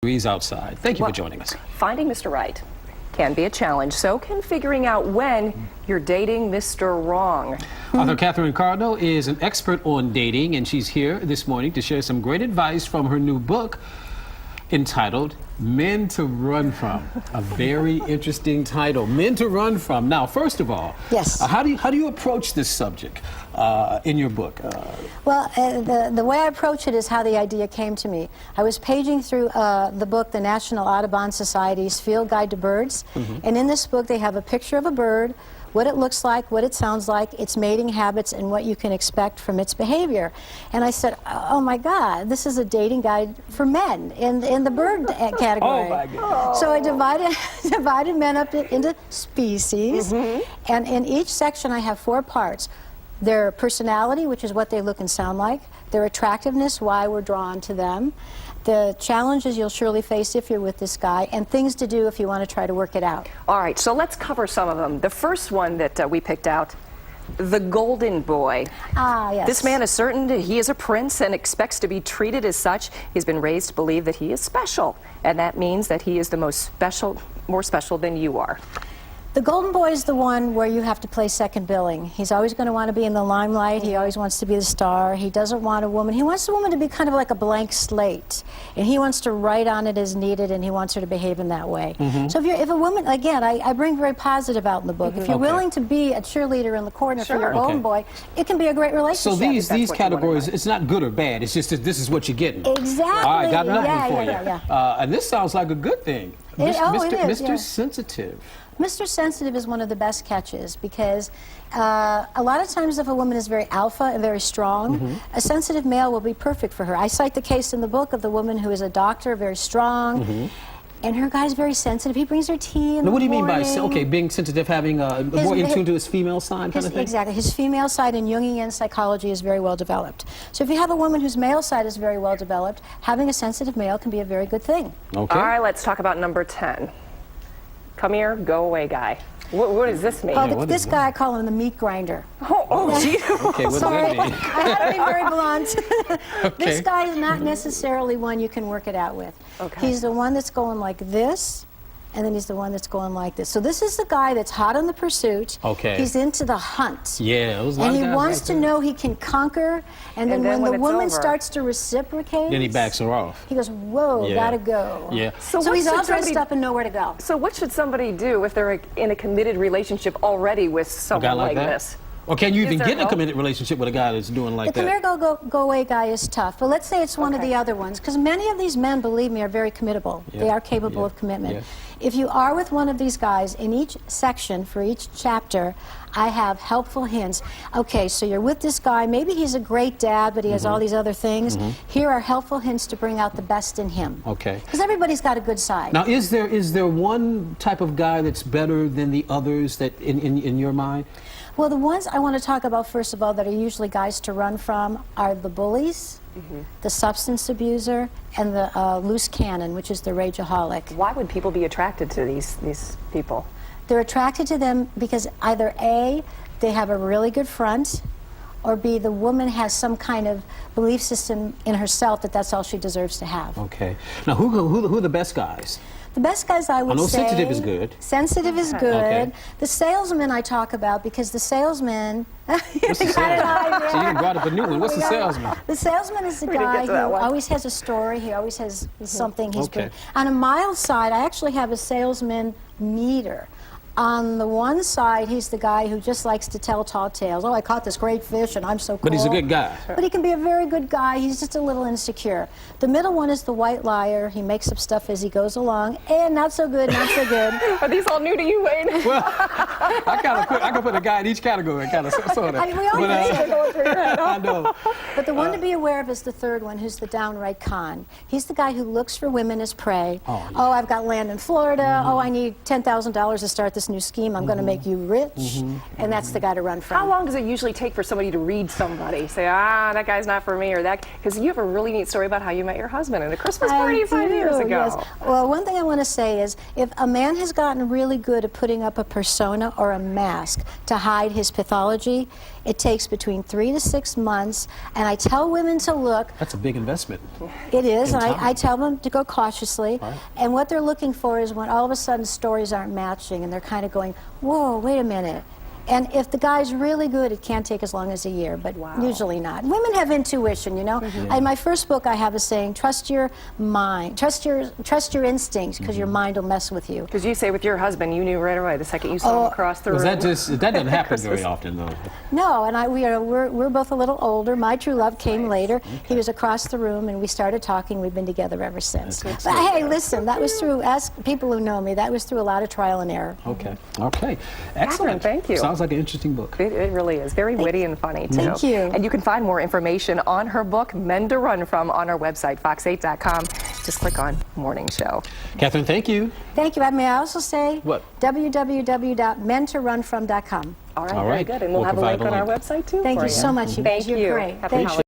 Degrees outside. Thank you for joining us. Finding Mr. Right can be a challenge. So can figuring out when you're dating Mr. Wrong. Author Catherine Cardinal is an expert on dating, and she's here this morning to share some great advice from her new book entitled Men to Run From. A very interesting title, Men to Run From. Now, first of all, yes. How do you approach this subject in your book? Well, the way I approach it is how the idea came to me. I was paging through the book, the National Audubon Society's Field Guide to Birds, and in this book they have a picture of a bird, what it looks like, what it sounds like, its mating habits, and what you can expect from its behavior. And I said, oh my God, this is a dating guide for men in the bird category. Oh my goodness. So I divided men up into species, and in each section I have 4 parts. Their personality, which is what they look and sound like, their attractiveness, why we're drawn to them, the challenges you'll surely face if you're with this guy, and things to do if you want to try to work it out. All right, so let's cover some of them. The first one that we picked out, the golden boy. Ah, yes. This man is certain that he is a prince and expects to be treated as such. He's been raised to believe that he is special, and that means that he is the most special, more special than you are. The golden boy is the one where you have to play second billing. He's always going to want to be in the limelight. He always wants to be the star. He doesn't want a woman. He wants the woman to be kind of like a blank slate. And he wants to write on it as needed, and he wants her to behave in that way. So if a woman, again, I bring very positive out in the book. If you're willing to be a cheerleader in the corner for your golden boy, it can be a great relationship. So these categories, it's not good or bad. It's just that this is what you're getting. Exactly. All right, got another one for you. Yeah. And this sounds like a good thing. It is, Mr. Sensitive. Mr. Sensitive is one of the best catches because a lot of times if a woman is very alpha and very strong, a sensitive male will be perfect for her. I cite the case in the book of the woman who is a doctor, very strong, and her guy's very sensitive. He brings her tea in the morning. What do you mean by, being sensitive, having more in tune to his female side kind of thing? Exactly. His female side in Jungian psychology is very well developed. So if you have a woman whose male side is very well developed, having a sensitive male can be a very good thing. Okay. All right, let's talk about number 10. Come here, go away guy. What does this mean? Oh, this guy, I call him the meat grinder. Gee. Okay, what does that mean? I had to be very blunt. This guy is not necessarily one you can work it out with. He's the one that's going like this, and then he's the one that's going like this. So this is the guy that's hot on the pursuit. He's into the hunt. Yeah, and he wants to know he can conquer, and then when the woman starts to reciprocate, then he backs her off. He goes, whoa, gotta go. Yeah. So he's all dressed up and nowhere to go. So what should somebody do if they're in a committed relationship already with someone like this? Or can you even get in a committed relationship with a guy that's doing like that? The come here, go away guy is tough. But let's say it's one of the other ones, because many of these men, believe me, are very committable. They are capable of commitment. If you are with one of these guys, in each section, for each chapter, I have helpful hints. Okay, so you're with this guy. Maybe he's a great dad, but he has all these other things. Here are helpful hints to bring out the best in him. Because everybody's got a good side. Now, is there one type of guy that's better than the others that in your mind? Well, the ones I want to talk about, first of all, that are usually guys to run from are the bullies, the substance abuser, and the loose cannon, which is the rageaholic. Why would people be attracted to these people? They're attracted to them because either A, they have a really good front, or B, the woman has some kind of belief system in herself that that's all she deserves to have. Okay. Now, who are the best guys? The best guys, I would say... sensitive is good. Sensitive is good. The salesman I talk about, because the salesman... What's the salesman? So you brought up a new one. What's the salesman? The salesman is the guy who always has a story. He always has something he's been... On a mild side, I actually have a salesman meter. On the one side, he's the guy who just likes to tell tall tales. Oh, I caught this great fish, and I'm so cool. But he's a good guy. But he can be a very good guy. He's just a little insecure. The middle one is the white liar. He makes up stuff as he goes along. And not so good, not so good. Are these all new to you, Wayne? Well, I can put a guy in each category, kind of, sort of. We all I know. But the one to be aware of is the third one, who's the downright con. He's the guy who looks for women as prey. Oh, I've got land in Florida. Oh, I need $10,000 to start this this new scheme. I'm going to make you rich. And that's the guy to run from. How long does it usually take for somebody to read somebody? Say, that guy's not for me, or that, because you have a really neat story about how you met your husband at a Christmas party 5 years ago. Yes. Well, one thing I want to say is, if a man has gotten really good at putting up a persona or a mask to hide his pathology, it takes between 3 to 6 months, and I tell women to look. That's a big investment. It is, and time. I tell them to go cautiously. Right. And what they're looking for is when all of a sudden stories aren't matching, and they're kind of going, whoa, wait a minute. And if the guy's really good, it can take as long as a year, but usually not. Women have intuition, you know. In my first book, I have a saying: trust your mind, trust your instincts, because your mind will mess with you. Because you say with your husband, you knew right away the second you saw him across the room. That doesn't happen very often, though. No, and we're both a little older. My true love came later. Okay. He was across the room, and we started talking. We've been together ever since. But hey, listen, that was through, ask people who know me, that was through a lot of trial and error. Okay. Excellent. Catherine, thank you. Sounds like an interesting book. It really is. Very witty and funny, too. Thank you. And you can find more information on her book, Men to Run From, on our website, fox8.com. Just click on Morning Show. Catherine, thank you. Thank you. May I also say what? www.mentorunfrom.com. All right, very good. And we'll have a link on our website, too. Thank you so much. Thank you. You're great. Happy holidays.